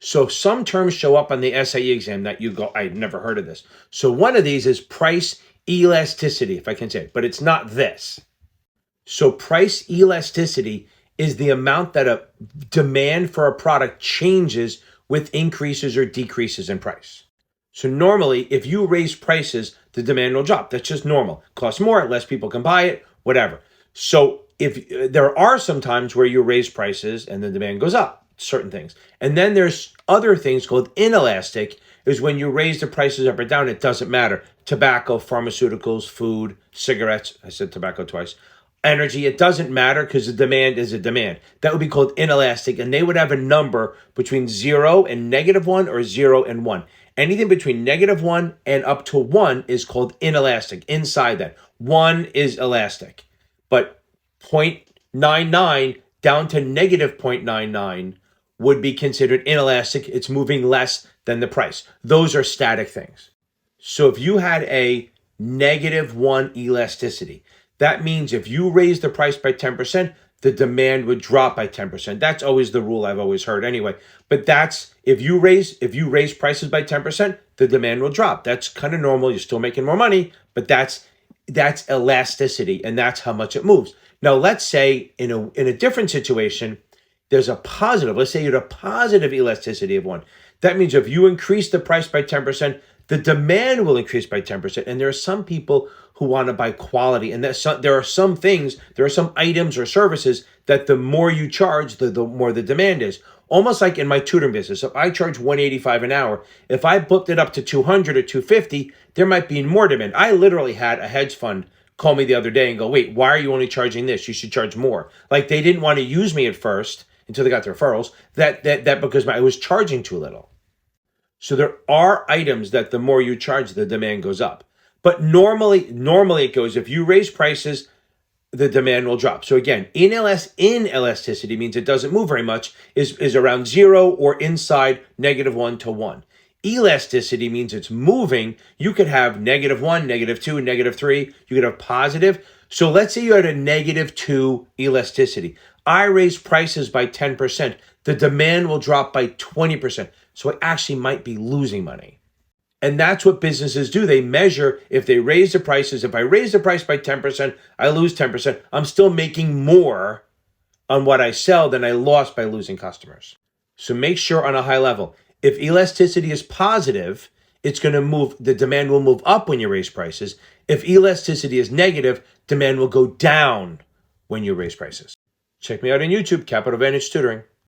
So some terms show up on the SIE exam that you go, I'd never heard of this. So one of these is price elasticity, if I can say it, but it's not this. So price elasticity is the amount that a demand for a product changes with increases or decreases in price. So normally, if you raise prices, the demand will drop. That's just normal. Costs more, less people can buy it, whatever. So if there are some times where you raise prices and the demand goes up, certain things. And then there's other things called inelastic, is when you raise the prices up or down, it doesn't matter. Tobacco, pharmaceuticals, food, cigarettes, I said tobacco twice, energy, it doesn't matter because the demand is a demand. That would be called inelastic, and they would have a number between 0 and -1 or 0 and 1. Anything between -1 and up to 1 is called inelastic. Inside that, 1 is elastic. But 0.99 down to -0.99 would be considered inelastic. It's moving less than the price. Those are static things. So if you had a -1 elasticity, that means if you raise the price by 10%, the demand would drop by 10%. That's always the rule I've always heard anyway. But that's, if you raise prices by 10%, the demand will drop. That's kind of normal. You're still making more money, but that's elasticity, and that's how much it moves. Now, let's say in a different situation, there's a positive. Let's say you had a positive elasticity of 1. That means if you increase the price by 10%, the demand will increase by 10%. And there are some people who want to buy quality. And there are some items or services that the more you charge, the more the demand is. Almost like in my tutoring business. If I charge $185 an hour, if I booked it up to $200 or $250, there might be more demand. I literally had a hedge fund call me the other day and go, wait, why are you only charging this? You should charge more. Like, they didn't want to use me at first until they got the referrals, that because I was charging too little. So there are items that the more you charge, the demand goes up. But normally it goes, if you raise prices, the demand will drop. So again, inelasticity means it doesn't move very much, is around 0 or inside -1 to 1. Elasticity means it's moving. You could have -1, -2, -3. You could have positive. So let's say you had a -2 elasticity. I raise prices by 10%. The demand will drop by 20%. So I actually might be losing money. And that's what businesses do. They measure if they raise the prices. If I raise the price by 10%, I lose 10%. I'm still making more on what I sell than I lost by losing customers. So make sure on a high level, if elasticity is positive, it's going to move, the demand will move up when you raise prices. If elasticity is negative, demand will go down when you raise prices. Check me out on YouTube, Capital Advantage Tutoring.